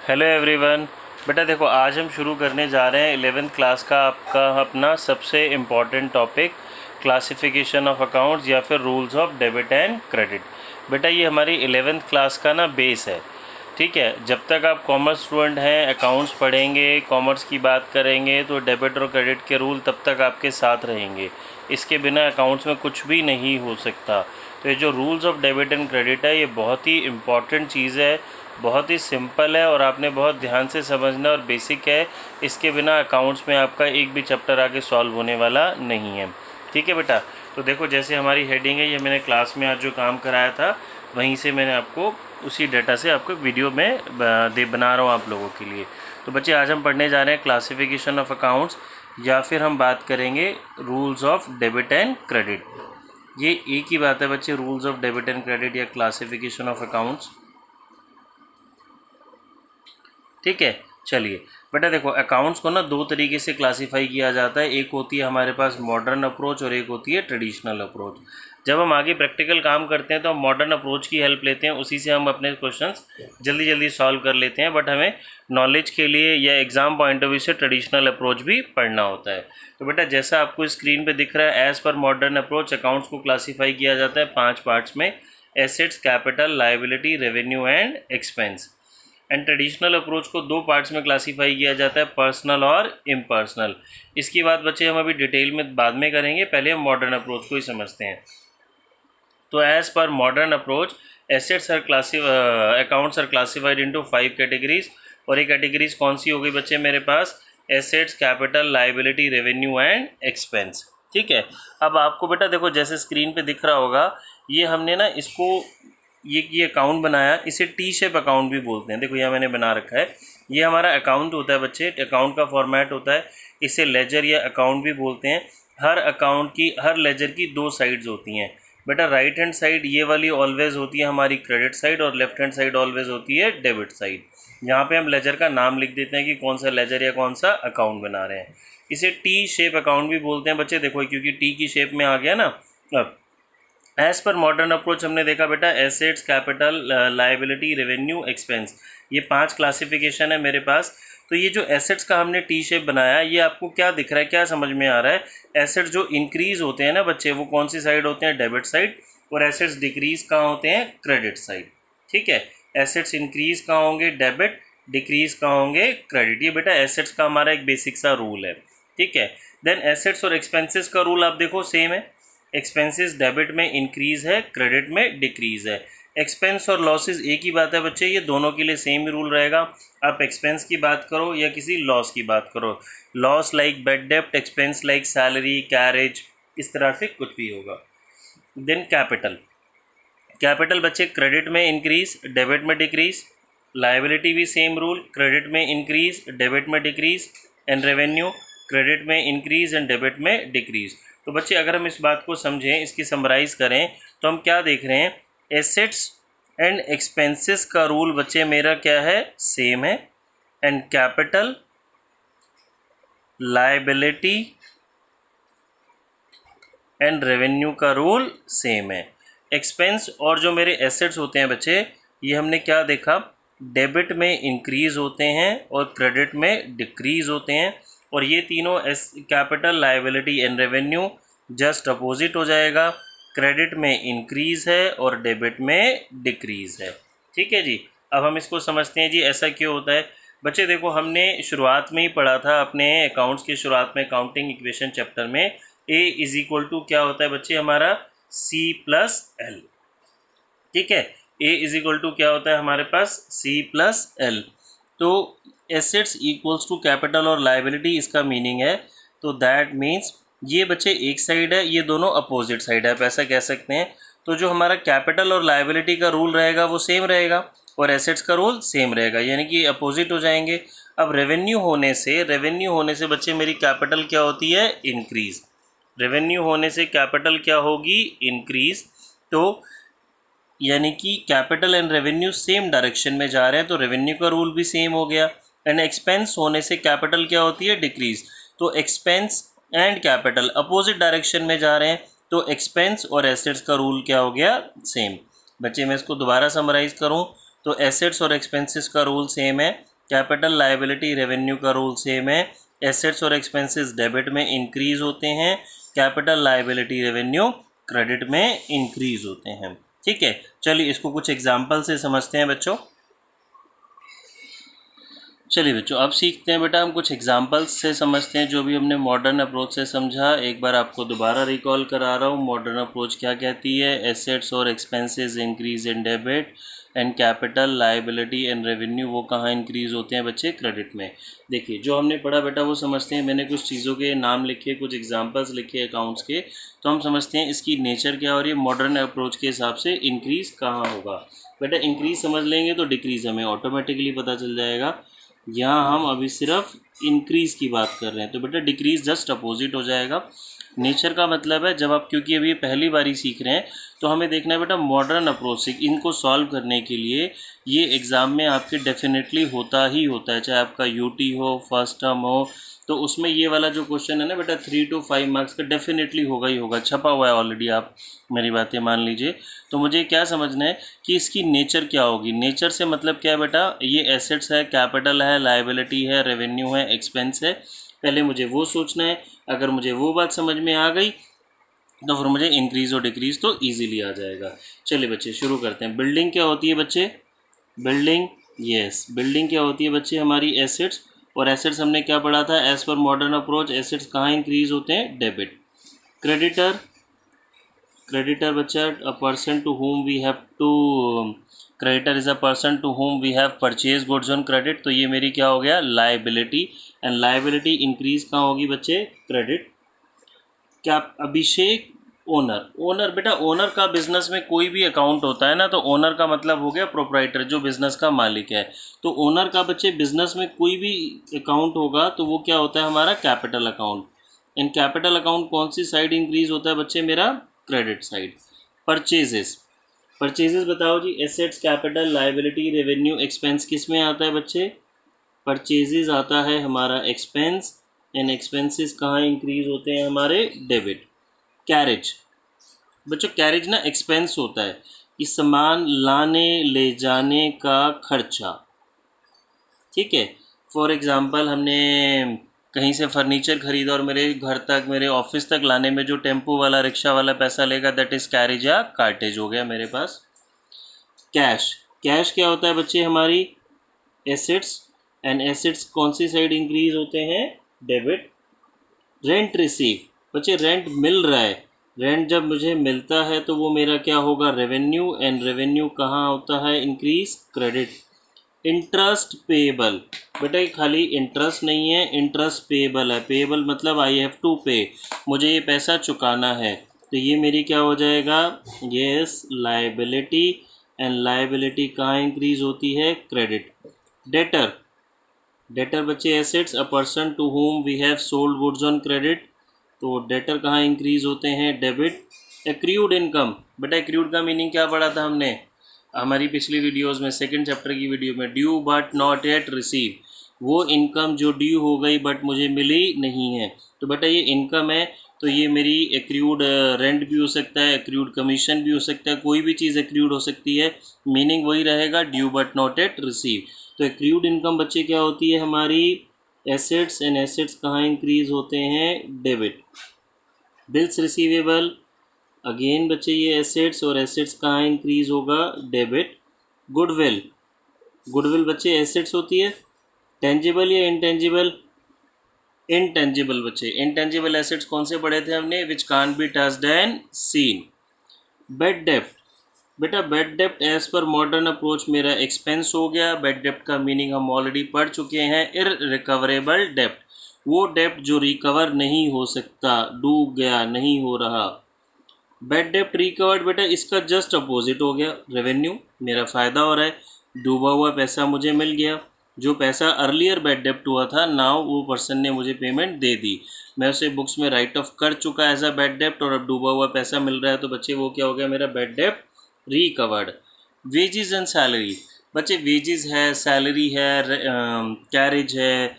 Hello everyone. बेटा देखो, आज हम शुरू करने जा रहे हैं 11th क्लास का आपका अपना सबसे important topic classification of accounts या फिर rules of debit and credit. बेटा ये हमारी 11th क्लास का ना बेस है, ठीक है। जब तक आप कॉमर्स स्टूडेंट हैं, अकाउंट्स पढ़ेंगे, कॉमर्स की बात करेंगे तो डेबिट और क्रेडिट के रूल तब तक आपके साथ रहेंगे। इसके बिना अकाउंट्स में कुछ भी नहीं हो सकता। तो ये जो rules of debit and credit है, ये बहुत ही इम्पॉर्टेंट चीज़ है, बहुत ही सिंपल है और आपने बहुत ध्यान से समझना और बेसिक है। इसके बिना अकाउंट्स में आपका एक भी चैप्टर आगे सॉल्व होने वाला नहीं है, ठीक है बेटा। तो देखो, जैसे हमारी हेडिंग है, ये मैंने क्लास में आज जो काम कराया था वहीं से मैंने आपको उसी डाटा से आपको वीडियो में बना रहा हूँ आप लोगों के लिए। तो बच्चे, आज हम पढ़ने जा रहे हैं क्लासिफिकेशन ऑफ अकाउंट्स या फिर हम बात करेंगे rules of debit and credit. ये एक ही बात है बच्चे, rules of debit and credit या क्लासिफिकेशन ऑफ अकाउंट्स, ठीक है। चलिए बेटा देखो, अकाउंट्स को ना दो तरीके से क्लासीफाई किया जाता है। एक होती है हमारे पास मॉडर्न अप्रोच और एक होती है ट्रेडिशनल अप्रोच। जब हम आगे प्रैक्टिकल काम करते हैं तो हम मॉडर्न अप्रोच की हेल्प लेते हैं, उसी से हम अपने क्वेश्चंस जल्दी जल्दी सॉल्व कर लेते हैं। बट हमें नॉलेज के लिए या एग्जाम पॉइंट ऑफ व्यू से ट्रेडिशनल अप्रोच भी पढ़ना होता है। तो बेटा जैसा आपको स्क्रीन पर दिख रहा है, as per modern approach accounts को क्लासीफाई किया जाता है 5 पार्ट्स में: assets, capital, liability, revenue and expense. And traditional approach को दो पार्ट्स में क्लासीफाई किया जाता है, पर्सनल और इम्पर्सनल। इसकी बात बच्चे हम अभी डिटेल में बाद में करेंगे, पहले हम मॉडर्न अप्रोच को ही समझते हैं। तो as per modern approach assets are accounts are classified into 5 categories. और ये कैटेगरीज कौन सी हो गई बच्चे मेरे पास? Assets, capital, liability, revenue and expense, ठीक है। अब आपको बेटा देखो, जैसे स्क्रीन पे दिख रहा होगा, ये हमने ना इसको ये अकाउंट बनाया, इसे टी शेप अकाउंट भी बोलते हैं। देखो यहाँ मैंने बना रखा है, ये हमारा अकाउंट होता है बच्चे, अकाउंट का फॉर्मेट होता है। इसे लेजर या अकाउंट भी बोलते हैं। हर अकाउंट की, हर लेजर की दो साइड्स होती हैं बेटा। राइट हैंड साइड ये वाली ऑलवेज होती है हमारी क्रेडिट साइड और लेफ्ट हैंड साइड ऑलवेज होती है डेबिट साइड। यहाँ पे हम लेजर का नाम लिख देते हैं कि कौन सा लेजर या कौन सा अकाउंट बना रहे हैं। इसे टी शेप अकाउंट भी बोलते हैं बच्चे, देखो क्योंकि टी की शेप में आ गया ना। अब एज पर मॉडर्न अप्रोच हमने देखा बेटा, assets, capital, liability, revenue, expense, ये 5 क्लासिफिकेशन है मेरे पास। तो ये जो एसेट्स का हमने टी शेप बनाया, ये आपको क्या दिख रहा है, क्या समझ में आ रहा है? एसेट्स जो इंक्रीज होते हैं ना बच्चे, वो कौन सी साइड होते हैं? Debit side. और एसेट्स डिक्रीज कहाँ होते हैं? क्रेडिट साइड, ठीक है। एसेट्स इंक्रीज कहाँ होंगे? डेबिट। डिक्रीज कहाँ होंगे? क्रेडिट। ये बेटा एसेट्स का हमारा एक बेसिक सा रूल है, ठीक है। देन एसेट्स और एक्सपेंसेस का रूल आप देखो सेम है। एक्सपेंसेस डेबिट में इंक्रीज है, क्रेडिट में डिक्रीज है। एक्सपेंस और लॉसेस एक ही बात है बच्चे, ये दोनों के लिए सेम ही रूल रहेगा। आप एक्सपेंस की बात करो या किसी लॉस की बात करो, लॉस लाइक बैड डेप्ट, एक्सपेंस लाइक सैलरी, कैरेज, इस तरह से कुछ भी होगा। देन कैपिटल, कैपिटल बच्चे क्रेडिट में इंक्रीज, डेबिट में डिक्रीज। लायबिलिटी भी सेम रूल, क्रेडिट में इंक्रीज, डेबिट में डिक्रीज। एंड रेवेन्यू, क्रेडिट में इंक्रीज एंड डेबिट में डिक्रीज। तो बच्चे अगर हम इस बात को समझें, इसकी समराइज़ करें, तो हम क्या देख रहे हैं? एसेट्स एंड एक्सपेंसेस का रूल बच्चे मेरा क्या है? सेम है। And capital, liability and revenue का रूल सेम है। एक्सपेंस और जो मेरे एसेट्स होते हैं बच्चे, ये हमने क्या देखा? डेबिट में इंक्रीज़ होते हैं और क्रेडिट में डिक्रीज़ होते हैं। और ये तीनों capital, liability and revenue just opposite हो जाएगा। क्रेडिट में इंक्रीज़ है और डेबिट में डिक्रीज़ है, ठीक है जी। अब हम इसको समझते हैं जी, ऐसा क्यों होता है बच्चे। देखो हमने शुरुआत में ही पढ़ा था अपने अकाउंट्स की शुरुआत में, अकाउंटिंग इक्वेशन चैप्टर में, A इज इक्वल टू क्या होता है बच्चे हमारा? C प्लस एल, ठीक है। A इज इक्वल टू क्या होता है हमारे पास? C plus L. तो एसेट्स इक्वल्स टू कैपिटल और लायबिलिटी, इसका मीनिंग है। तो दैट मीन्स ये बच्चे एक साइड है, ये दोनों अपोजिट साइड है, आप ऐसा कह सकते हैं। तो जो हमारा कैपिटल और लायबिलिटी का रूल रहेगा वो सेम रहेगा और एसेट्स का रूल सेम रहेगा, यानी कि अपोजिट हो जाएंगे। अब रेवेन्यू होने से बच्चे मेरी कैपिटल क्या होती है? इंक्रीज। रेवेन्यू होने से कैपिटल क्या होगी? इंक्रीज। तो यानी कि capital and revenue same direction में जा रहे हैं, तो रेवेन्यू का रूल भी सेम हो गया। एंड एक्सपेंस होने से कैपिटल क्या होती है? डिक्रीज। तो expense and capital opposite direction में जा रहे हैं, तो एक्सपेंस और एसेट्स का रूल क्या हो गया? सेम। बच्चे मैं इसको दोबारा समराइज करूं, तो एसेट्स और एक्सपेंसेस का रूल सेम है। कैपिटल लायबिलिटी रेवेन्यू का रूल सेम है, एसेट्स और एक्सपेंसेस डेबिट में इंक्रीज होते हैं, कैपिटल लायबिलिटी रेवेन्यू क्रेडिट में इंक्रीज होते हैं। ठीक है, चलिए इसको कुछ एग्जाम्पल से समझते हैं बच्चों। चलिए बच्चों अब सीखते हैं बेटा, हम कुछ एग्जांपल्स से समझते हैं जो भी हमने मॉडर्न अप्रोच से समझा। एक बार आपको दोबारा रिकॉल करा रहा हूँ, मॉडर्न अप्रोच क्या कहती है, एसेट्स और expenses increase in debit and capital liability and revenue वो कहाँ इंक्रीज होते हैं बच्चे, क्रेडिट में। देखिए जो हमने पढ़ा बेटा वो समझते हैं, मैंने कुछ चीज़ों के नाम लिखे, कुछ एग्जाम्पल्स लिखे अकाउंट्स के, तो हम समझते हैं इसकी नेचर क्या हो रही है, मॉडर्न अप्रोच के हिसाब से इंक्रीज कहाँ होगा। बेटा इंक्रीज समझ लेंगे तो डिक्रीज हमें ऑटोमेटिकली पता चल जाएगा, यहाँ हम अभी सिर्फ इंक्रीज़ की बात कर रहे हैं, तो बेटा डिक्रीज़ जस्ट अपोजिट हो जाएगा। नेचर का मतलब है जब आप, क्योंकि अभी ये पहली बारी सीख रहे हैं तो हमें देखना है बेटा मॉडर्न अप्रोच से इनको सॉल्व करने के लिए ये एग्ज़ाम में आपके डेफिनेटली होता ही होता है, चाहे आपका यूटी हो, फर्स्ट टर्म हो, तो उसमें ये वाला जो क्वेश्चन है ना बेटा 3 to 5 मार्क्स का डेफिनेटली होगा ही होगा, छपा हुआ है ऑलरेडी, आप मेरी बातें मान लीजिए। तो मुझे क्या समझना है कि इसकी नेचर क्या होगी। नेचर से मतलब क्या है बेटा, ये एसेट्स है, कैपिटल है, लायबिलिटी है, रेवेन्यू है, एक्सपेंस है, पहले मुझे वो सोचना है। अगर मुझे वो बात समझ में आ गई तो फिर मुझे इंक्रीज़ और डिक्रीज़ तो ईजिली आ जाएगा। चलिए बच्चे शुरू करते हैं। बिल्डिंग क्या होती है बच्चे, बिल्डिंग, यस बिल्डिंग क्या होती है बच्चे, हमारी एसेट्स, और एसेट्स हमने क्या पढ़ा था, as per modern approach assets कहाँ इंक्रीज होते हैं, डेबिट। क्रेडिटर, creditor बच्चा a person to whom we have to, creditor is a person to whom we have purchased goods on credit, तो ये मेरी क्या हो गया, liability, एंड liability इंक्रीज कहाँ होगी बच्चे, क्रेडिट। क्या अभिषेक, ओनर, ओनर बेटा ओनर का बिजनेस में कोई भी अकाउंट होता है ना, तो ओनर का मतलब हो गया प्रोप्राइटर, जो बिजनेस का मालिक है। तो ओनर का बच्चे बिजनेस में कोई भी अकाउंट होगा तो वो क्या होता है हमारा, capital account. In capital account कौन सी साइड इंक्रीज होता है बच्चे, मेरा क्रेडिट साइड। परचेजेस, परचेजेस बताओ जी, assets, capital, liability, revenue, expense किस में आता है बच्चे, परचेजेस आता है हमारा एक्सपेंस, एंड एक्सपेंसेस कहाँ इंक्रीज होते हैं हमारे, डेबिट। कैरेज, बच्चों कैरेज ना एक्सपेंस होता है, कि सामान लाने ले जाने का खर्चा। ठीक है, फॉर एग्ज़ाम्पल हमने कहीं से फर्नीचर खरीदा और मेरे घर तक, मेरे ऑफिस तक लाने में जो टेम्पो वाला, रिक्शा वाला पैसा लेगा, दैट इज़ कैरेज या कार्टेज हो गया मेरे पास। कैश, कैश क्या होता है बच्चे, हमारी एसेट्स, एंड एसेट्स कौन सी साइड इंक्रीज होते हैं, डेबिट। रेंट रिसीव, बच्चे रेंट मिल रहा है, रेंट जब मुझे मिलता है तो वो मेरा क्या होगा, रेवेन्यू, एंड रेवेन्यू कहाँ होता है, इंक्रीज, क्रेडिट। इंटरेस्ट पेएबल, बेटा ये खाली इंटरेस्ट नहीं है, इंटरेस्ट पेएबल है, पेएबल मतलब आई हैव टू पे, मुझे ये पैसा चुकाना है, तो ये मेरी क्या हो जाएगा, यस लायबिलिटी, एंड लायबिलिटी कहाँ इंक्रीज होती है, क्रेडिट। डेटर, डेटर बच्चे assets, a person to whom we have sold goods on credit, तो डेटर कहाँ इंक्रीज होते हैं, डेबिट। एक्रूड इनकम, बेटा एक्रूड का मीनिंग क्या पढ़ा था हमने हमारी पिछली वीडियोस में, सेकंड चैप्टर की वीडियो में, due but not yet receive, वो इनकम जो ड्यू हो गई बट मुझे मिली नहीं है, तो बेटा ये इनकम है, तो ये मेरी एक्रूड रेंट भी हो सकता है, एक्रूड कमीशन भी हो सकता है, कोई भी चीज़ एक्रूड हो सकती है, मीनिंग वही रहेगा, due but not yet receive. तो एक्रूड इनकम बच्चे क्या होती है हमारी, एसेट्स, एंड एसेट्स कहाँ इंक्रीज होते हैं, डेबिट। बिल्स रिसीवेबल, अगेन बच्चे ये एसेट्स, और एसेट्स कहाँ इंक्रीज होगा, डेबिट। गुडविल, गुडविल बच्चे एसेट्स होती है, टेंजिबल या इंटेंजिबल, इनटेंजिबल बच्चे, इनटेंजिबल एसेट्स कौन से पढ़े थे हमने, which can't be touched and seen. Bad डेप्ट, बेटा बेड डेप्ट एज पर मॉडर्न अप्रोच मेरा एक्सपेंस हो गया, बेड डेप्ट का मीनिंग हम ऑलरेडी पढ़ चुके हैं, इररिकवरेबल डेप्ट, वो डेप्ट जो रिकवर नहीं हो सकता, डूब गया, नहीं हो रहा। बेड डेप्ट रिकवर्ड, बेटा इसका जस्ट अपोजिट हो गया, रेवेन्यू, मेरा फ़ायदा हो रहा है, डूबा हुआ पैसा मुझे मिल गया, जो पैसा अर्लियर बेड डेप्ट हुआ था नाउ वो पर्सन ने मुझे पेमेंट दे दी, मैं उसे बुक्स में राइट ऑफ कर चुका एज अ बेड डेप्ट, और अब डूबा हुआ पैसा मिल रहा है, तो बच्चे वो क्या हो गया, मेरा बेड डेप्ट रिकवर्ड। वेजेस एंड सैलरी, बच्चे वेजेस है, सैलरी है, कैरेज है,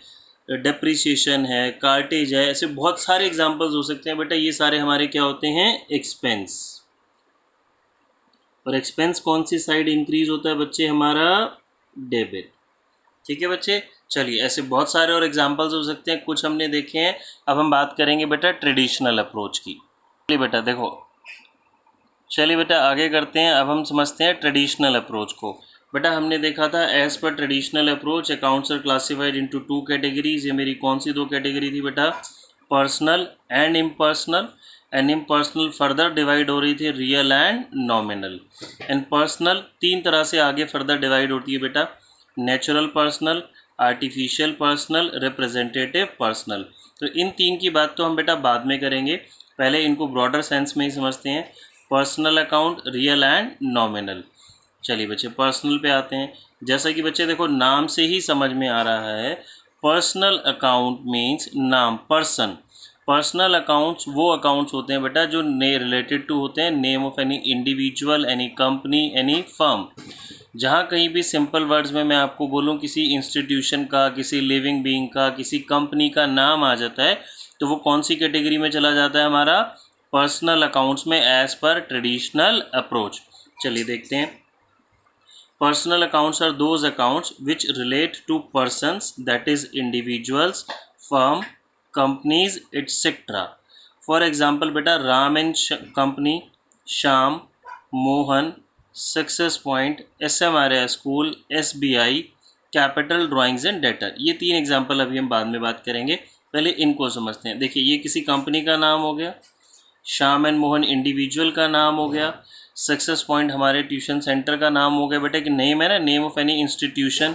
डेप्रिसिएशन है, कार्टेज है, ऐसे बहुत सारे एग्जांपल्स हो सकते हैं बेटा, ये सारे हमारे क्या होते हैं, एक्सपेंस। और एक्सपेंस कौन सी साइड इंक्रीज होता है बच्चे, हमारा डेबिट। ठीक है बच्चे, चलिए ऐसे बहुत सारे और एग्जांपल्स हो सकते हैं, कुछ हमने देखे हैं। अब हम बात करेंगे बेटा ट्रेडिशनल अप्रोच की। चलिए बेटा देखो, चलिए बेटा आगे करते हैं। अब हम समझते हैं ट्रेडिशनल अप्रोच को। बेटा हमने देखा था as per traditional approach accounts are classified into 2 categories. ये मेरी कौन सी 2 कैटेगरी थी बेटा? Personal and impersonal. And impersonal further divide हो रही थी real and nominal. And personal 3 तरह से आगे फर्दर डिवाइड होती है बेटा, natural personal, artificial personal, representative personal. तो इन 3 की बात तो हम बेटा बाद में करेंगे, पहले इनको ब्रॉडर सेंस में ही समझते हैं। Personal account, real and nominal. चलिए बच्चे पर्सनल पे आते हैं। जैसा कि बच्चे देखो नाम से ही समझ में आ रहा है, पर्सनल अकाउंट मीन्स नाम, पर्सन। पर्सनल अकाउंट्स वो अकाउंट्स होते हैं बेटा जो रिलेटेड टू होते हैं name of any individual, any company, any firm. जहाँ कहीं भी सिंपल वर्ड्स में मैं आपको बोलूँ किसी इंस्टीट्यूशन का, किसी लिविंग बीइंग का, किसी कंपनी का नाम आ जाता है तो वो कौन सी कैटेगरी में चला जाता है? हमारा पर्सनल अकाउंट्स में एज पर ट्रेडिशनल अप्रोच। चलिए देखते हैं। Personal accounts are those accounts which relate to persons, that is individuals, firm, companies etcetera. For example बेटा Ram and company, Shyam, Mohan, success point, SMRA school, SBI, capital drawings and debtor. ये 3 example अभी हम बाद में बात करेंगे, पहले इनको समझते हैं। देखिए ये किसी कंपनी का नाम हो गया, श्याम एंड मोहन इंडिविजुअल का नाम हो गया, सक्सेस पॉइंट हमारे ट्यूशन सेंटर का नाम हो गया बेटा कि नेम है ना, name of any institution.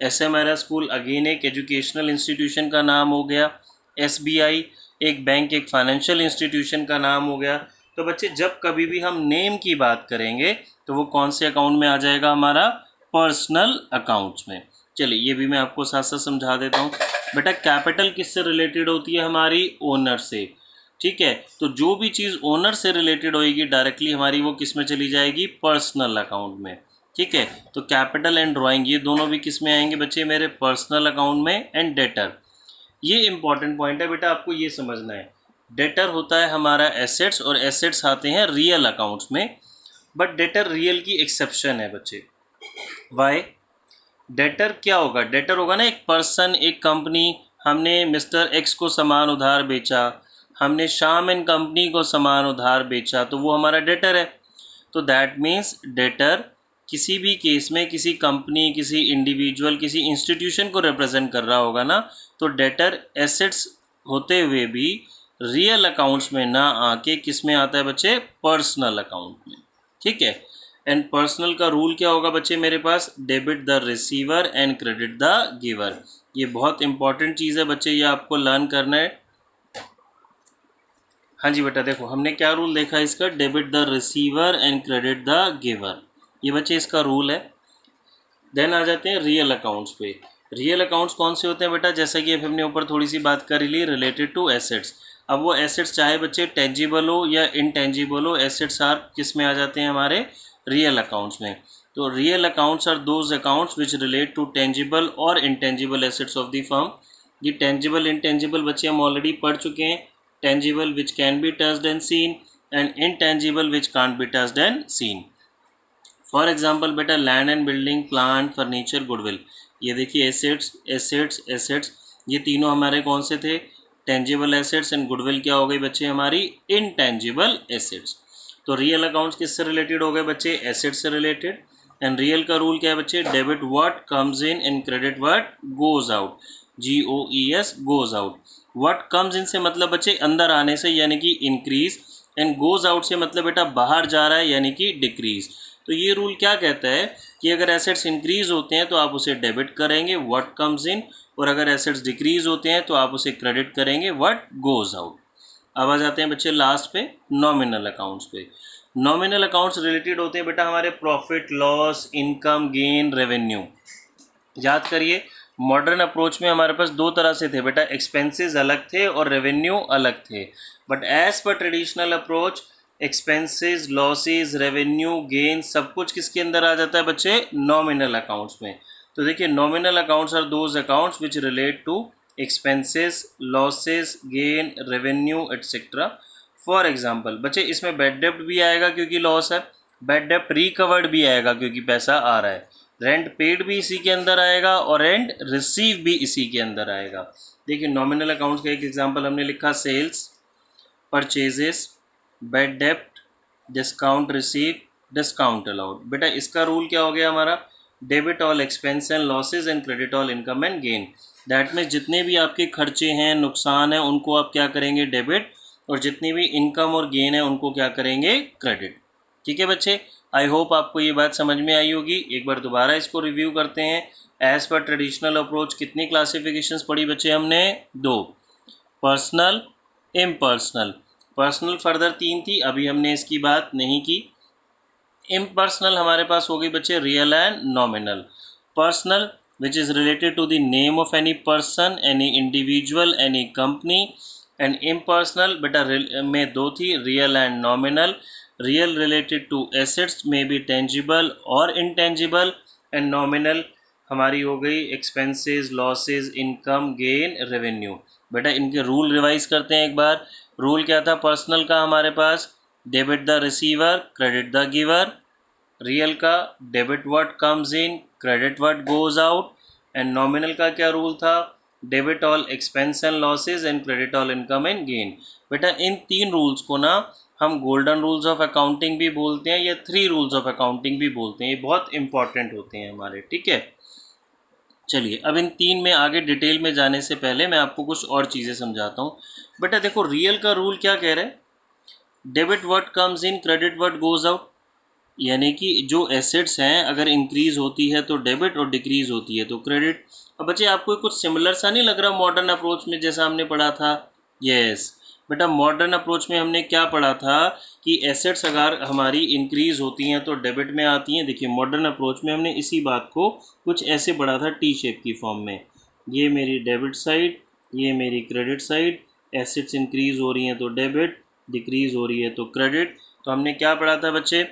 SMRA school again एक एजुकेशनल इंस्टीट्यूशन का नाम हो गया। SBI एक बैंक, एक फाइनेंशियल इंस्टीट्यूशन का नाम हो गया। तो बच्चे जब कभी भी हम नेम की बात करेंगे तो वो कौन से अकाउंट में आ जाएगा? हमारा पर्सनल अकाउंट्स में। चलिए ये भी मैं आपको साथ साथ समझा देता हूँ। बेटा कैपिटल किससे रिलेटेड होती है? हमारी ओनर से। ठीक है, तो जो भी चीज़ ओनर से रिलेटेड होएगी डायरेक्टली हमारी वो किस में चली जाएगी? पर्सनल अकाउंट में। ठीक है, तो कैपिटल एंड ड्राइंग ये दोनों भी किस में आएंगे बच्चे? मेरे पर्सनल अकाउंट में। एंड डेटर, ये इंपॉर्टेंट पॉइंट है बेटा, आपको ये समझना है। डेटर होता है हमारा एसेट्स, और एसेट्स आते हैं रियल अकाउंट्स में, बट डेटर रियल की एक्सेप्शन है बच्चे। वाई? डेटर क्या होगा? डेटर होगा ना एक पर्सन, एक कंपनी। हमने मिस्टर एक्स को सामान उधार बेचा, हमने श्याम एंड कंपनी को सामान उधार बेचा, तो वो हमारा डेटर है। तो दैट मीन्स डेटर किसी भी केस में किसी कंपनी, किसी इंडिविजुअल, किसी इंस्टीट्यूशन को रिप्रेजेंट कर रहा होगा ना, तो डेटर एसेट्स होते हुए भी रियल अकाउंट्स में ना आके किस में आता है बच्चे? पर्सनल अकाउंट में। ठीक है, एंड पर्सनल का रूल क्या होगा बच्चे मेरे पास? Debit the receiver and credit the giver. ये बहुत इंपॉर्टेंट चीज़ है बच्चे, ये आपको लर्न करना है। हाँ जी बेटा देखो हमने क्या रूल देखा इसका? Debit the receiver and credit the giver, ये बच्चे इसका रूल है। देन आ जाते हैं रियल अकाउंट्स पे। रियल अकाउंट्स कौन से होते हैं बेटा? जैसा कि अभी हमने ऊपर थोड़ी सी बात कर ली, रिलेटेड टू एसेट्स। अब वो एसेट्स चाहे बच्चे टेंजिबल हो या इनटेंजिबल हो, एसेट्स आर किस में आ जाते हैं? हमारे रियल अकाउंट्स में। तो real accounts are those accounts which relate to tangible और intangible assets of the firm. ये टेंजिबल इनटेंजिबल बच्चे हम ऑलरेडी पढ़ चुके हैं। Tangible which can be touched and seen, and intangible which can't be touched and seen. For example बेटा land and building, plant, furniture, goodwill. ये देखिए assets assets assets, ये तीनों हमारे कौन से थे? Tangible assets. एंड गुडविल क्या हो गई बच्चे? हमारी इनटेंजिबल एसेट्स। तो रियल अकाउंट्स किससे रिलेटेड हो गए बच्चे? एसेट्स से रिलेटेड। एंड रियल का रूल क्या है बच्चे? Debit what comes in and credit what goes out. GOES goes out. What comes इन से मतलब बच्चे अंदर आने से, यानी कि इंक्रीज। एंड गोज आउट से मतलब बेटा बाहर जा रहा है, यानी कि डिक्रीज। तो ये रूल क्या कहता है कि अगर एसेट्स इंक्रीज होते हैं तो आप उसे डेबिट करेंगे, व्हाट कम्स इन, और अगर एसेट्स डिक्रीज होते हैं तो आप उसे क्रेडिट करेंगे, व्हाट गोज आउट। अब आ जाते हैं बच्चे लास्ट पे, नॉमिनल अकाउंट्स पे। नॉमिनल अकाउंट्स रिलेटेड होते हैं बेटा हमारे profit, loss, income, gain, revenue. याद करिए मॉडर्न अप्रोच में हमारे पास 2 तरह से थे बेटा, एक्सपेंसेस अलग थे और रेवेन्यू अलग थे। But as per traditional approach expenses, losses, revenue, gain सब कुछ किसके अंदर आ जाता है बच्चे? नॉमिनल अकाउंट्स में। तो देखिए nominal accounts are those accounts which relate to expenses, losses, gain, revenue etcetera. For example बच्चे इसमें बैड डेप्ट भी आएगा क्योंकि लॉस है, बैड डेप्ट रिकवर्ड भी आएगा क्योंकि पैसा आ रहा है। रेंट पेड भी इसी के अंदर आएगा और रेंट रिसीव भी इसी के अंदर आएगा। देखिए नॉमिनल अकाउंट्स का एक एग्जांपल हमने लिखा, सेल्स, परचेजेस, बैड डेप्ट, डिस्काउंट रिसीव, डिस्काउंट अलाउड। बेटा इसका रूल क्या हो गया हमारा, debit all expense and losses and credit all income and gain. That में जितने भी आपके खर्चे हैं, नुकसान है, उनको आप क्या करेंगे, डेबिट, और जितनी भी इनकम और गेन है उनको क्या करेंगे, क्रेडिट। ठीक है बच्चे, आई होप आपको ये बात समझ में आई होगी। एक बार दोबारा इसको रिव्यू करते हैं। एज पर ट्रेडिशनल अप्रोच कितनी क्लासिफिकेशंस पढ़ी बच्चे हमने, 2, पर्सनल, इम्पर्सनल। पर्सनल फर्दर 3 थी, अभी हमने इसकी बात नहीं की। इम्पर्सनल हमारे पास हो गई बच्चे real and nominal. Personal which is related to the name of any person, any individual, any company. And impersonal बेटा में 2 थी, real and nominal. Real related to assets में बी टेंजिबल और इनटेंजिबल, एंड नॉमिनल हमारी हो गई expenses, losses, income, gain, revenue. बेटा इनके रूल रिवाइज करते हैं एक बार। रूल क्या था पर्सनल का हमारे पास, debit the receiver, credit the giver. Real का debit what comes in, credit what goes out. And nominal का क्या रूल था, debit all expense and losses and credit all income and gain. बेटा इन 3 रूल्स को ना हम गोल्डन रूल्स ऑफ अकाउंटिंग भी बोलते हैं या 3 रूल्स ऑफ अकाउंटिंग भी बोलते हैं। ये बहुत इंपॉर्टेंट होते हैं हमारे, ठीक है। चलिए अब इन 3 में आगे डिटेल में जाने से पहले मैं आपको कुछ और चीज़ें समझाता हूँ। बेटा देखो रियल का रूल क्या कह रहा है, debit what comes in, credit what goes out. यानी कि जो एसेट्स हैं अगर इंक्रीज होती है तो डेबिट और डिक्रीज होती है तो क्रेडिट। अब बच्चे आपको कुछ सिमिलर सा नहीं लग रहा मॉडर्न अप्रोच में जैसा हमने पढ़ा था? यस बेटा मॉडर्न अप्रोच में हमने क्या पढ़ा था कि एसेट्स अगर हमारी इंक्रीज होती हैं तो डेबिट में आती हैं। देखिए मॉडर्न अप्रोच में हमने इसी बात को कुछ ऐसे पढ़ा था टी शेप की फॉर्म में। ये मेरी डेबिट साइड, ये मेरी क्रेडिट साइड। एसेट्स इंक्रीज हो रही हैं तो डेबिट, डिक्रीज हो रही है तो क्रेडिट। तो हमने क्या पढ़ा था बच्चे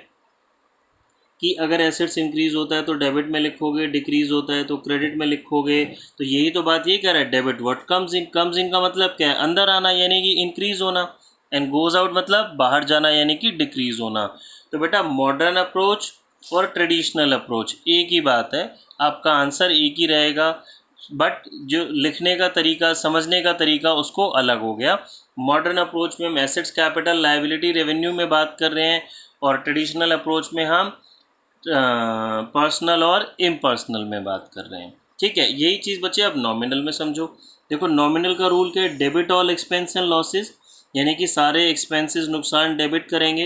कि अगर एसेट्स इंक्रीज होता है तो डेबिट में लिखोगे, डिक्रीज होता है तो क्रेडिट में लिखोगे। तो यही तो बात ये कह रहा है, debit what comes in. Comes in का मतलब क्या है, अंदर आना यानी कि इंक्रीज होना, एंड गोज आउट मतलब बाहर जाना यानी कि डिक्रीज होना। तो बेटा मॉडर्न अप्रोच और ट्रेडिशनल अप्रोच एक ही बात है, आपका आंसर एक ही रहेगा, बट जो लिखने का तरीका, समझने का तरीका उसको अलग हो गया। मॉडर्न अप्रोच में हम एसेट्स, कैपिटल, लायबिलिटी, रेवेन्यू में बात कर रहे हैं, और ट्रेडिशनल अप्रोच में हम पर्सनल और इम्पर्सनल में बात कर रहे हैं। ठीक है, यही चीज़ बच्चे अब नॉमिनल में समझो। देखो नॉमिनल का रूल क्या है, debit all expense and losses, यानी कि सारे एक्सपेंसेस, नुकसान डेबिट करेंगे,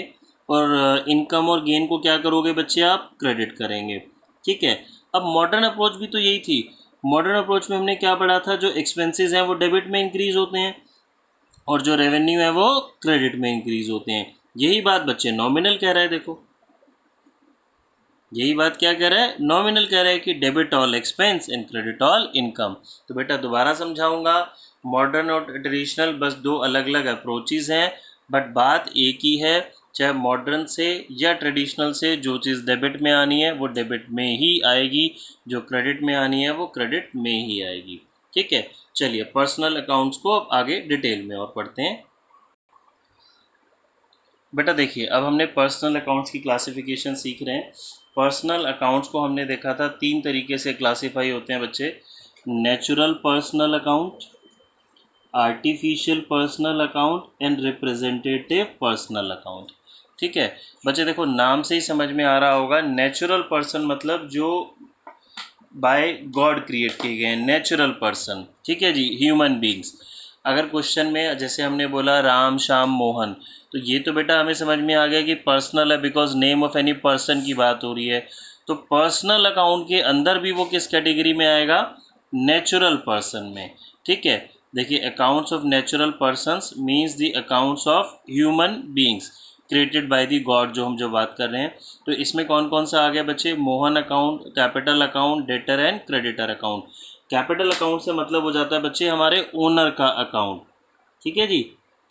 और इनकम और गेन को क्या करोगे बच्चे आप, क्रेडिट करेंगे। ठीक है, अब मॉडर्न अप्रोच भी तो यही थी। मॉडर्न अप्रोच में हमने क्या पढ़ा था, जो एक्सपेंसेस हैं वो डेबिट में इंक्रीज होते हैं और जो रेवेन्यू है वो क्रेडिट में इंक्रीज होते हैं। यही बात बच्चे नॉमिनल कह रहा है। देखो यही बात क्या कह रहा है, नॉमिनल कह रहा है कि debit all expense and credit all income. तो बेटा दोबारा समझाऊंगा, मॉडर्न और ट्रेडिशनल बस 2 अलग अलग अप्रोचेज हैं, बट बात एक ही है। चाहे मॉडर्न से या ट्रेडिशनल से जो चीज़ डेबिट में आनी है वो डेबिट में ही आएगी, जो क्रेडिट में आनी है वो क्रेडिट में ही आएगी। ठीक है, चलिए पर्सनल अकाउंट्स को अब आगे डिटेल में और पढ़ते हैं। बेटा देखिए अब हमने पर्सनल अकाउंट्स की क्लासिफिकेशन सीख रहे हैं। पर्सनल अकाउंट्स को हमने देखा था 3 तरीके से क्लासीफाई होते हैं बच्चे, natural personal account, artificial personal account and representative personal account. ठीक है बच्चे, देखो नाम से ही समझ में आ रहा होगा, नेचुरल पर्सन मतलब जो बाय गॉड क्रिएट किए गए हैं, नेचुरल पर्सन। ठीक है जी, ह्यूमन बींग्स। अगर क्वेश्चन में जैसे हमने बोला राम, श्याम, मोहन, तो ये तो बेटा हमें समझ में आ गया कि पर्सनल है, because name of any person की बात हो रही है। तो पर्सनल अकाउंट के अंदर भी वो किस कैटेगरी में आएगा, नेचुरल पर्सन में। ठीक है, देखिए accounts of natural persons means the accounts of human beings created by the God, जो हम जो बात कर रहे हैं। तो इसमें कौन कौन सा आ गया बच्चे, Mohan account, capital account, debtor and creditor account. Capital account से मतलब हो जाता है बच्चे हमारे ओनर का अकाउंट। ठीक है जी,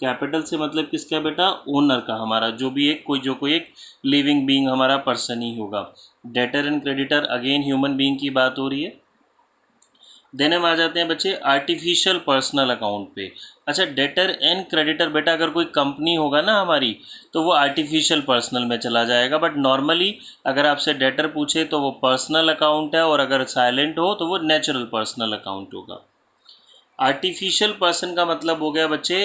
कैपिटल से मतलब किसका बेटा, ओनर का, हमारा जो भी एक कोई एक लिविंग बीइंग हमारा पर्सन ही होगा। Debtor and creditor again human being की बात हो रही है। देन हम आ जाते हैं बच्चे आर्टिफिशियल पर्सनल अकाउंट पे। अच्छा, डेटर एंड क्रेडिटर बेटा अगर कोई कंपनी होगा ना हमारी तो वो आर्टिफिशियल पर्सनल में चला जाएगा, बट नॉर्मली अगर आपसे डेटर पूछे तो वो पर्सनल अकाउंट है, और अगर साइलेंट हो तो वो नेचुरल पर्सनल अकाउंट होगा। आर्टिफिशियल पर्सन का मतलब हो गया बच्चे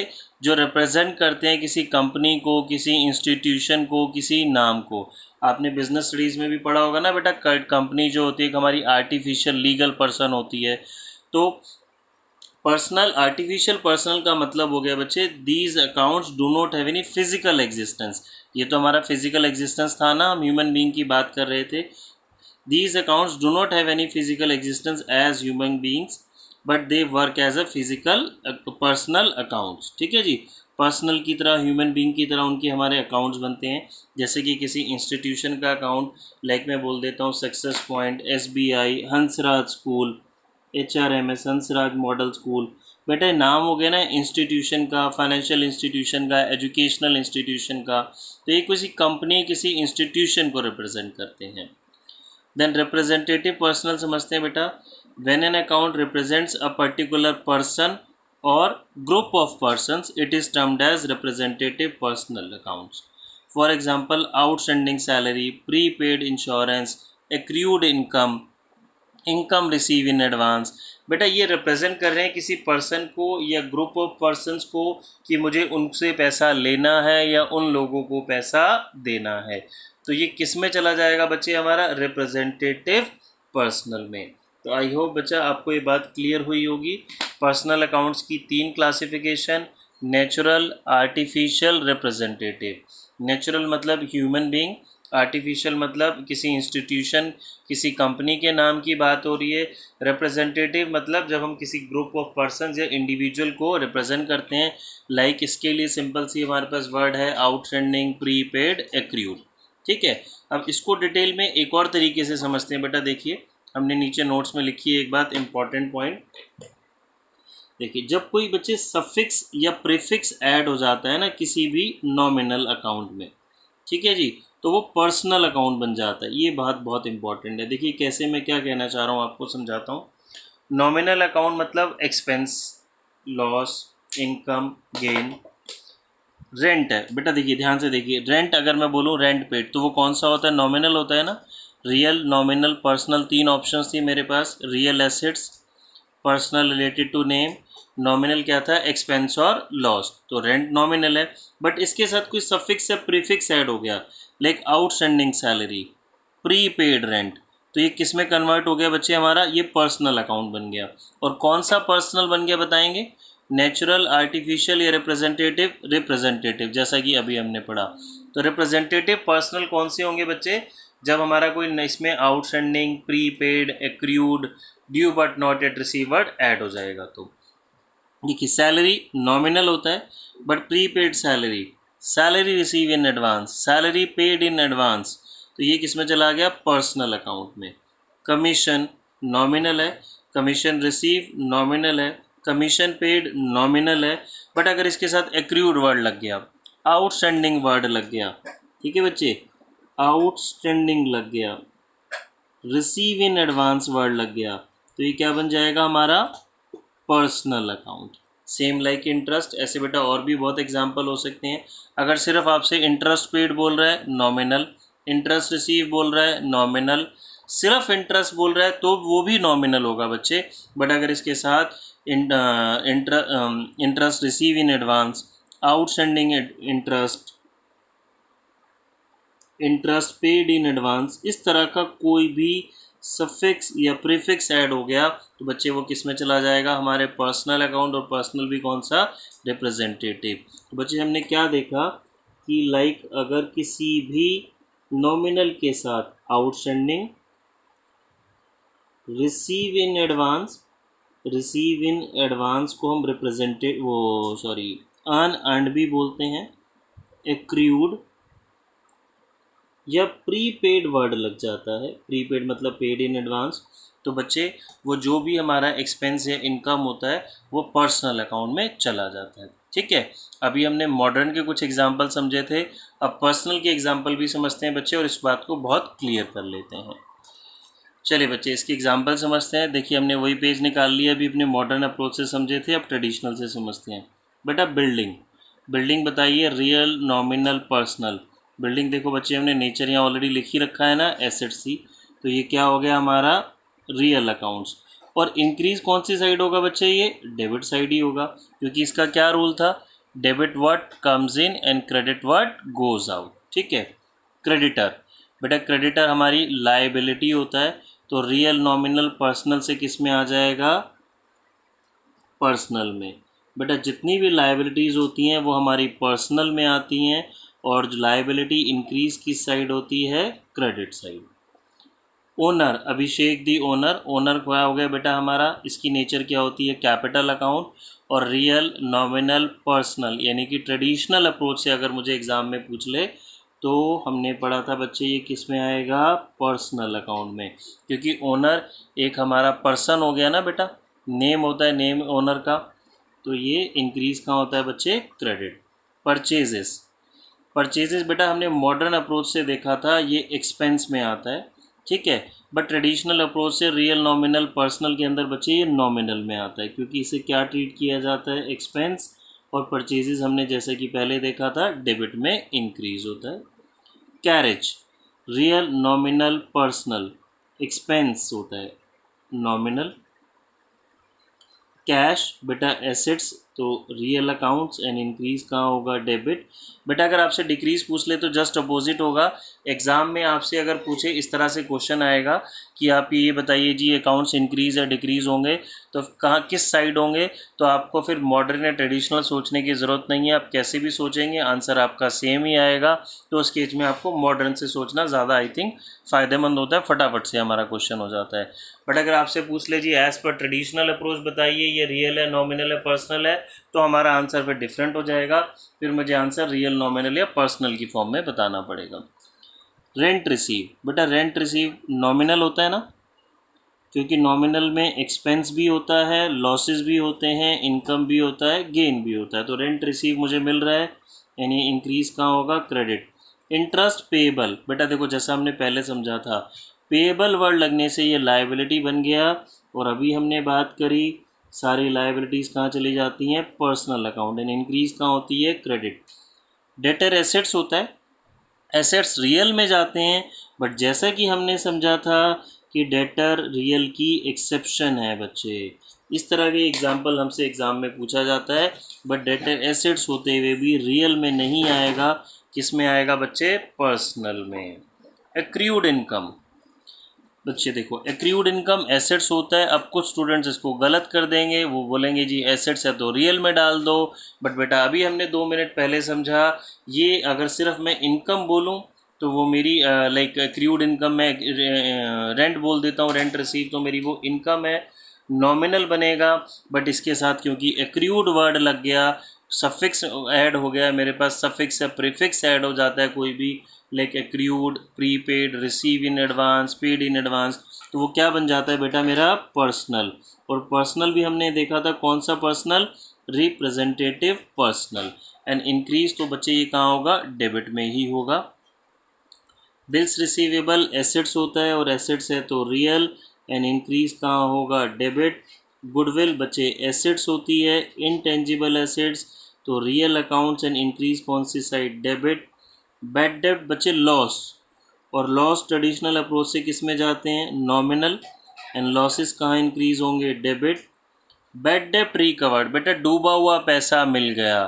जो रिप्रेजेंट करते हैं किसी कंपनी को, किसी इंस्टीट्यूशन को, किसी नाम को। आपने बिजनेस स्टडीज़ में भी पढ़ा होगा ना बेटा, कंपनी जो होती है हमारी आर्टिफिशियल लीगल पर्सन होती है। तो पर्सनल आर्टिफिशियल पर्सनल का मतलब हो गया बच्चे these accounts do not have any physical existence. ये तो हमारा फिजिकल एग्जिस्टेंस था ना, हम ह्यूमन बीइंग की बात कर रहे थे। These accounts do not have any physical existence as human beings, but they work as a physical personal accounts। ठीक है जी, पर्सनल की तरह, ह्यूमन बीइंग की तरह उनके हमारे अकाउंट्स बनते हैं। जैसे कि किसी इंस्टीट्यूशन का अकाउंट, लाइक मैं बोल देता हूँ success point, SBI, Hansraj school, HRMS Hansraj model school. बेटा नाम हो गया ना इंस्टीट्यूशन का, फाइनेंशियल इंस्टीट्यूशन का, एजुकेशनल इंस्टीट्यूशन का। तो ये किसी कंपनी, किसी इंस्टीट्यूशन को रिप्रेजेंट करते हैं। देन रिप्रेजेंटेटिव पर्सनल समझते हैं बेटा, when an account represents a particular person और group of persons it is termed as representative personal accounts. For example outstanding salary, prepaid insurance, accrued income, income receive in advance. बेटा ये represent कर रहे हैं किसी पर्सन को या group of persons को कि मुझे उनसे पैसा लेना है या उन लोगों को पैसा देना है। तो ये किस में चला जाएगा बच्चे, हमारा रिप्रेजेंटेटिव पर्सनल में। तो आई होप बच्चा आपको ये बात क्लियर हुई होगी। पर्सनल अकाउंट्स की 3 classification, natural, artificial, representative. Natural मतलब ह्यूमन बीइंग, आर्टिफिशियल मतलब किसी इंस्टीट्यूशन, किसी कंपनी के नाम की बात हो रही है। रिप्रेजेंटेटिव मतलब जब हम किसी ग्रुप ऑफ पर्सन या इंडिविजुअल को रिप्रेजेंट करते हैं। लाइक इसके लिए सिंपल सी हमारे पास वर्ड है आउटस्टैंडिंग, प्रीपेड, एक्रूड। ठीक है, अब इसको डिटेल में एक और तरीके से समझते हैं बेटा। देखिए हमने नीचे नोट्स में लिखी है एक बात इंपॉर्टेंट पॉइंट। देखिए जब कोई बच्चे सफिक्स या प्रीफिक्स ऐड हो जाता है ना किसी भी नॉमिनल अकाउंट में, ठीक है जी, तो वो पर्सनल अकाउंट बन जाता है। ये बात बहुत इंपॉर्टेंट है। देखिए कैसे, मैं क्या कहना चाह रहा हूँ आपको समझाता हूँ। नॉमिनल अकाउंट मतलब expense, loss, income, gain. Rent है बेटा, देखिए ध्यान से देखिए, रेंट अगर मैं बोलूँ रेंट पेड तो वो कौन सा होता है, नॉमिनल होता है ना। रियल, नॉमिनल, पर्सनल, 3 ऑप्शंस थी मेरे पास। Real assets, personal related to name, nominal क्या था, एक्सपेंस और लॉस। तो रेंट नॉमिनल है, बट इसके साथ कोई सफिक्स या प्रीफिक्स ऐड हो गया, like outstanding salary, pre paid rent, तो ये किस में कन्वर्ट हो गया बच्चे, हमारा ये पर्सनल अकाउंट बन गया। और कौन सा पर्सनल बन गया बताएंगे, नेचुरल, आर्टिफिशियल या रिप्रेजेंटेटिव। रिप्रेजेंटेटिव जैसा कि अभी हमने पढ़ा। तो रिप्रेजेंटेटिव पर्सनल कौन से होंगे बच्चे, जब हमारा कोई इसमें outstanding, prepaid, accrued, due but not yet received add हो जाएगा। तो देखिए सैलरी नॉमिनल होता है, but prepaid salary, salary receive in advance, salary paid in advance, तो ये किस में चला गया, पर्सनल अकाउंट में। कमीशन नॉमिनल है, कमीशन रिसीव नॉमिनल है, कमीशन पेड नॉमिनल है, बट अगर इसके साथ एक्रूड वर्ड लग गया, आउटस्टैंडिंग वर्ड लग गया, ठीक है बच्चे, आउटस्टैंडिंग लग गया, रिसीव इन एडवांस वर्ड लग गया, तो ये क्या बन जाएगा हमारा, personal account. Same like interest, ऐसे बेटा और भी बहुत एग्जांपल हो सकते हैं। अगर सिर्फ आपसे इंटरेस्ट पेड बोल रहा है नॉमिनल, इंटरेस्ट रिसीव बोल रहा है नॉमिनल, सिर्फ इंटरेस्ट बोल रहा है तो वो भी नॉमिनल होगा बच्चे। बट अगर इसके साथ interest receive in advance, outstanding interest, interest paid in advance, इस तरह का कोई भी सफिक्स या प्रीफिक्स ऐड हो गया तो बच्चे वो किस में चला जाएगा, हमारे पर्सनल अकाउंट। और पर्सनल भी कौन सा, रिप्रेजेंटेटिव। तो बच्चे हमने क्या देखा कि लाइक अगर किसी भी नॉमिनल के साथ outstanding, receive in advance, receive in advance को हम रिप्रेजेंटेटिव वो सॉरी अनअर्न्ड भी बोलते हैं, एक्रूड या प्रीपेड वर्ड लग जाता है, प्रीपेड मतलब पेड इन एडवांस, तो बच्चे वो जो भी हमारा एक्सपेंस या इनकम होता है वो पर्सनल अकाउंट में चला जाता है। ठीक है, अभी हमने मॉडर्न के कुछ एग्जांपल समझे थे, अब पर्सनल के एग्जांपल भी समझते हैं बच्चे और इस बात को बहुत क्लियर कर लेते हैं। चलिए बच्चे इसकी एग्जांपल समझते हैं। देखिए हमने वही पेज निकाल लिया, अभी अपने मॉडर्न अप्रोच से समझे थे, अब ट्रेडिशनल से समझते हैं। बेटा बिल्डिंग, बिल्डिंग बताइए रियल, नॉमिनल, पर्सनल। बिल्डिंग देखो बच्चे हमने नेचर यहाँ ऑलरेडी लिख ही रखा है ना, एसेट सी, तो ये क्या हो गया हमारा रियल अकाउंट्स। और इंक्रीज कौन सी साइड होगा बच्चे, ये डेबिट साइड ही होगा, क्योंकि इसका क्या रूल था, debit what comes in and credit what goes out. ठीक है। क्रेडिटर, बेटा क्रेडिटर हमारी लायबिलिटी होता है, तो रियल, नॉमिनल, पर्सनल से किस में आ जाएगा, पर्सनल में। बेटा जितनी भी लायबिलिटीज़ होती हैं वो हमारी पर्सनल में आती हैं, और जो लायबिलिटी इंक्रीज किस साइड होती है, credit side. Owner, Abhishek the owner, owner क्या हो गया बेटा हमारा, इसकी नेचर क्या होती है, कैपिटल अकाउंट। और रियल, नॉमिनल, पर्सनल, यानी कि ट्रेडिशनल अप्रोच से अगर मुझे एग्ज़ाम में पूछ ले तो हमने पढ़ा था बच्चे ये किस में आएगा, पर्सनल अकाउंट में, क्योंकि ओनर एक हमारा पर्सन हो गया ना बेटा, नेम होता है नेम ओनर का, तो ये इंक्रीज कहाँ होता है बच्चे, क्रेडिट। परचेजेस, परचेजेस बेटा हमने मॉडर्न अप्रोच से देखा था ये एक्सपेंस में आता है, ठीक है, बट ट्रेडिशनल अप्रोच से रियल, नॉमिनल, पर्सनल के अंदर बच्चे ये नॉमिनल में आता है, क्योंकि इसे क्या ट्रीट किया जाता है, एक्सपेंस। और परचेजेस हमने जैसे कि पहले देखा था डेबिट में इंक्रीज होता है। Carriage, real, nominal, personal, expense होता है नॉमिनल। कैश बेटा एसेट्स, तो रियल अकाउंट्स एंड इंक्रीज कहाँ होगा, डेबिट। बेटा अगर आपसे डिक्रीज पूछ ले तो जस्ट अपोजिट होगा। एग्जाम में आपसे अगर पूछे इस तरह से क्वेश्चन आएगा कि आप ये बताइए जी अकाउंट्स इंक्रीज या डिक्रीज होंगे तो कहाँ किस साइड होंगे, तो आपको फिर मॉडर्न या ट्रेडिशनल सोचने की ज़रूरत नहीं है, आप कैसे भी सोचेंगे आंसर आपका सेम ही आएगा। तो उस केस में आपको मॉडर्न से सोचना ज़्यादा आई थिंक फ़ायदेमंद होता है, फटाफट से हमारा क्वेश्चन हो जाता है। बट अगर आपसे पूछ ले जी एज़ पर ट्रेडिशनल अप्रोच बताइए ये रियल है, नॉमिनल है, पर्सनल है, तो हमारा आंसर फिर डिफरेंट हो जाएगा, फिर मुझे आंसर रियल, नॉमिनल या पर्सनल की फॉर्म में बताना पड़ेगा। रेंट रिसीव, बेटा रेंट रिसीव नॉमिनल होता है ना, क्योंकि नॉमिनल में एक्सपेंस भी होता है, लॉसेस भी होते हैं, इनकम भी होता है, गेन भी होता है, तो रेंट रिसीव मुझे मिल रहा है, यानी इंक्रीज कहाँ होगा, क्रेडिट। इंटरेस्ट पेएबल, बेटा देखो जैसा हमने पहले समझा था, पेएबल वर्ड लगने से ये लायबिलिटी बन गया, और अभी हमने बात करी सारी लायबिलिटीज़ कहाँ चली जाती हैं, पर्सनल अकाउंट, एंड इंक्रीज कहाँ होती है, क्रेडिट। डेटर एसेट्स होता है, एसेट्स रियल में जाते हैं, बट जैसा कि हमने समझा था कि डेटर रियल की एक्सेप्शन है बच्चे, इस तरह के एग्जाम्पल हमसे एग्ज़ाम में पूछा जाता है, बट डेटर एसेट्स होते हुए भी रियल में नहीं आएगा, किस में आएगा बच्चे, पर्सनल में। एक्रूड इनकम, बच्चे देखो एक्रूड इनकम एसेट्स होता है, अब कुछ स्टूडेंट्स इसको गलत कर देंगे, वो बोलेंगे जी एसेट्स है तो रियल में डाल दो, बट बेटा अभी हमने 2 मिनट पहले समझा, ये अगर सिर्फ मैं इनकम बोलूँ तो वो मेरी लाइक एक्रूड इनकम में रेंट बोल देता हूँ, रेंट रिसीव, तो मेरी वो इनकम है, नॉमिनल बनेगा, बट इसके साथ क्योंकि एक्रूड वर्ड लग गया, सफिक्स ऐड हो गया, मेरे पास सफिक्स या प्रीफिक्स ऐड हो जाता है कोई भी, like accrued, prepaid, receive in advance, paid in advance, तो वो क्या बन जाता है बेटा मेरा, पर्सनल। और पर्सनल भी हमने देखा था कौन सा personal, representative personal. And increase तो बच्चे ये कहाँ होगा, डेबिट में ही होगा। बिल्स रिसीवेबल एसेट्स होता है, और एसेट्स है तो रियल, एंड इंक्रीज कहाँ होगा, डेबिट। गुडविल बच्चे एसेट्स होती है, इनटेंजिबल एसेट्स, तो रियल अकाउंट्स, एंड इंक्रीज कौन सी साइड, डेबिट। बैड डेब्ट बच्चे लॉस, और लॉस ट्रेडिशनल अप्रोच से किस में जाते हैं, नॉमिनल, एंड लॉसेस कहाँ इंक्रीज होंगे, डेबिट। बैड डेब्ट रिकवर्ड, बेटा डूबा हुआ पैसा मिल गया,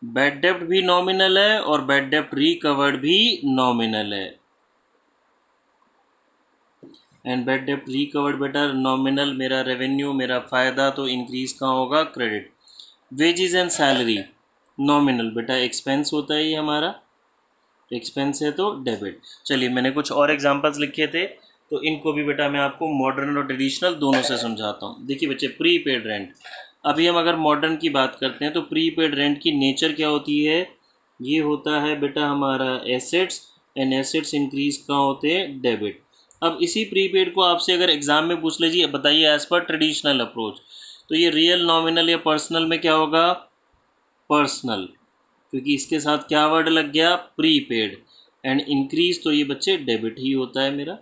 बैड डेब्ट भी नॉमिनल है और बैड डेब्ट रिकवर्ड भी नॉमिनल है, एंड बैड डेब्ट रिकवर्ड बेटा नॉमिनल, मेरा रेवेन्यू, मेरा फ़ायदा, तो इंक्रीज कहाँ होगा, credit. Wages and salary nominal, बेटा एक्सपेंस होता है ये हमारा, एक्सपेंस है तो डेबिट। चलिए मैंने कुछ और एग्जांपल्स लिखे थे, तो इनको भी बेटा मैं आपको मॉडर्न और ट्रेडिशनल दोनों से समझाता हूँ। देखिए बच्चे प्रीपेड रेंट, अभी हम अगर मॉडर्न की बात करते हैं तो प्रीपेड रेंट की नेचर क्या होती है, ये होता है बेटा हमारा एसेट्स, एंड एसेट्स इंक्रीज कहाँ होते हैं, डेबिट। अब इसी प्रीपेड को आपसे अगर एग्जाम में पूछ लीजिए बताइए एज पर ट्रेडिशनल अप्रोच, तो ये रियल, नॉमिनल या पर्सनल में क्या होगा, पर्सनल, क्योंकि इसके साथ क्या वर्ड लग गया, प्रीपेड, एंड इंक्रीज, तो ये बच्चे डेबिट ही होता है मेरा।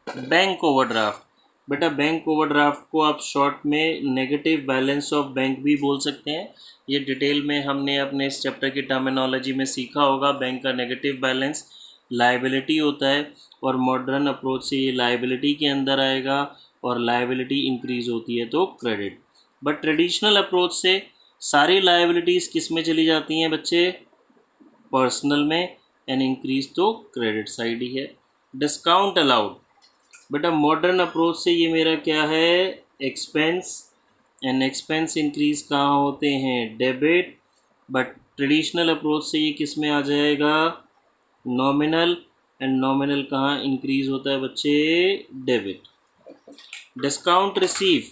बैंक ओवरड्राफ्ट, बेटा बैंक ओवरड्राफ्ट को आप शॉर्ट में नेगेटिव बैलेंस ऑफ बैंक भी बोल सकते हैं। ये डिटेल में हमने अपने इस चैप्टर की टर्मिनोलॉजी में सीखा होगा। बैंक का नेगेटिव बैलेंस लायबिलिटी होता है और मॉडर्न अप्रोच से ये लायबिलिटी के अंदर आएगा और लायबिलिटी इंक्रीज होती है तो क्रेडिट। बट ट्रेडिशनल अप्रोच से सारी लायबिलिटीज़ किस में चली जाती हैं बच्चे? पर्सनल में, एंड इंक्रीज तो क्रेडिट साइड ही है। डिस्काउंट अलाउड, बेटा मॉडर्न अप्रोच से ये मेरा क्या है? एक्सपेंस, एंड एक्सपेंस इंक्रीज कहाँ होते हैं? डेबिट। बट ट्रेडिशनल अप्रोच से ये किस में आ जाएगा? नॉमिनल, एंड नॉमिनल कहाँ इंक्रीज होता है बच्चे? Debit. Discount receive,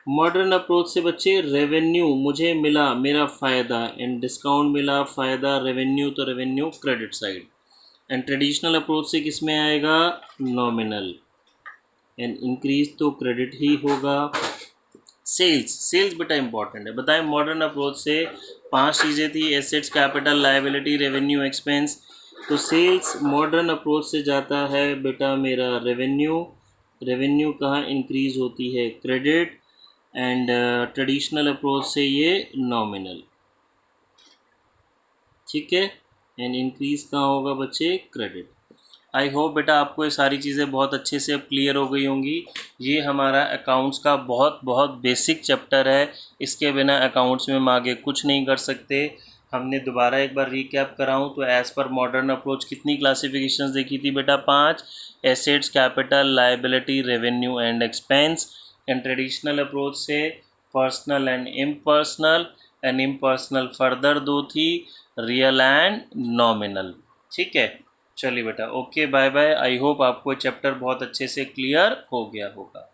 modern approach से बच्चे रेवेन्यू, मुझे मिला मेरा फ़ायदा, एंड डिस्काउंट मिला फ़ायदा, रेवेन्यू तो revenue credit side. And traditional approach से किस में आएगा? नॉमिनल, एंड इंक्रीज तो क्रेडिट ही होगा। सेल्स, सेल्स बेटा इंपॉर्टेंट है। बताएं मॉडर्न अप्रोच से 5 चीज़ें थी, assets, capital, liability, revenue, expense. तो सेल्स मॉडर्न अप्रोच से जाता है बेटा मेरा रेवेन्यू, रेवेन्यू कहाँ इंक्रीज होती है? क्रेडिट। एंड ट्रेडिशनल अप्रोच से ये नॉमिनल, ठीक है। एंड इंक्रीज कहाँ होगा बच्चे? क्रेडिट। आई होप बेटा आपको ये सारी चीज़ें बहुत अच्छे से अब क्लियर हो गई होंगी। ये हमारा अकाउंट्स का बहुत बहुत बेसिक चैप्टर है। इसके बिना अकाउंट्स में हम आगे कुछ नहीं कर सकते। हमने दोबारा एक बार रिकैप कराऊं तो एज़ पर मॉडर्न अप्रोच कितनी क्लासिफिकेशंस देखी थी बेटा? 5। Assets, capital, liability, revenue and expense. And traditional approach से personal and impersonal, and impersonal further 2 थी, रियल एंड नॉमिनल। ठीक है, चलिए बेटा, okay, bye bye. I hope आपको चैप्टर बहुत अच्छे से क्लियर हो गया होगा।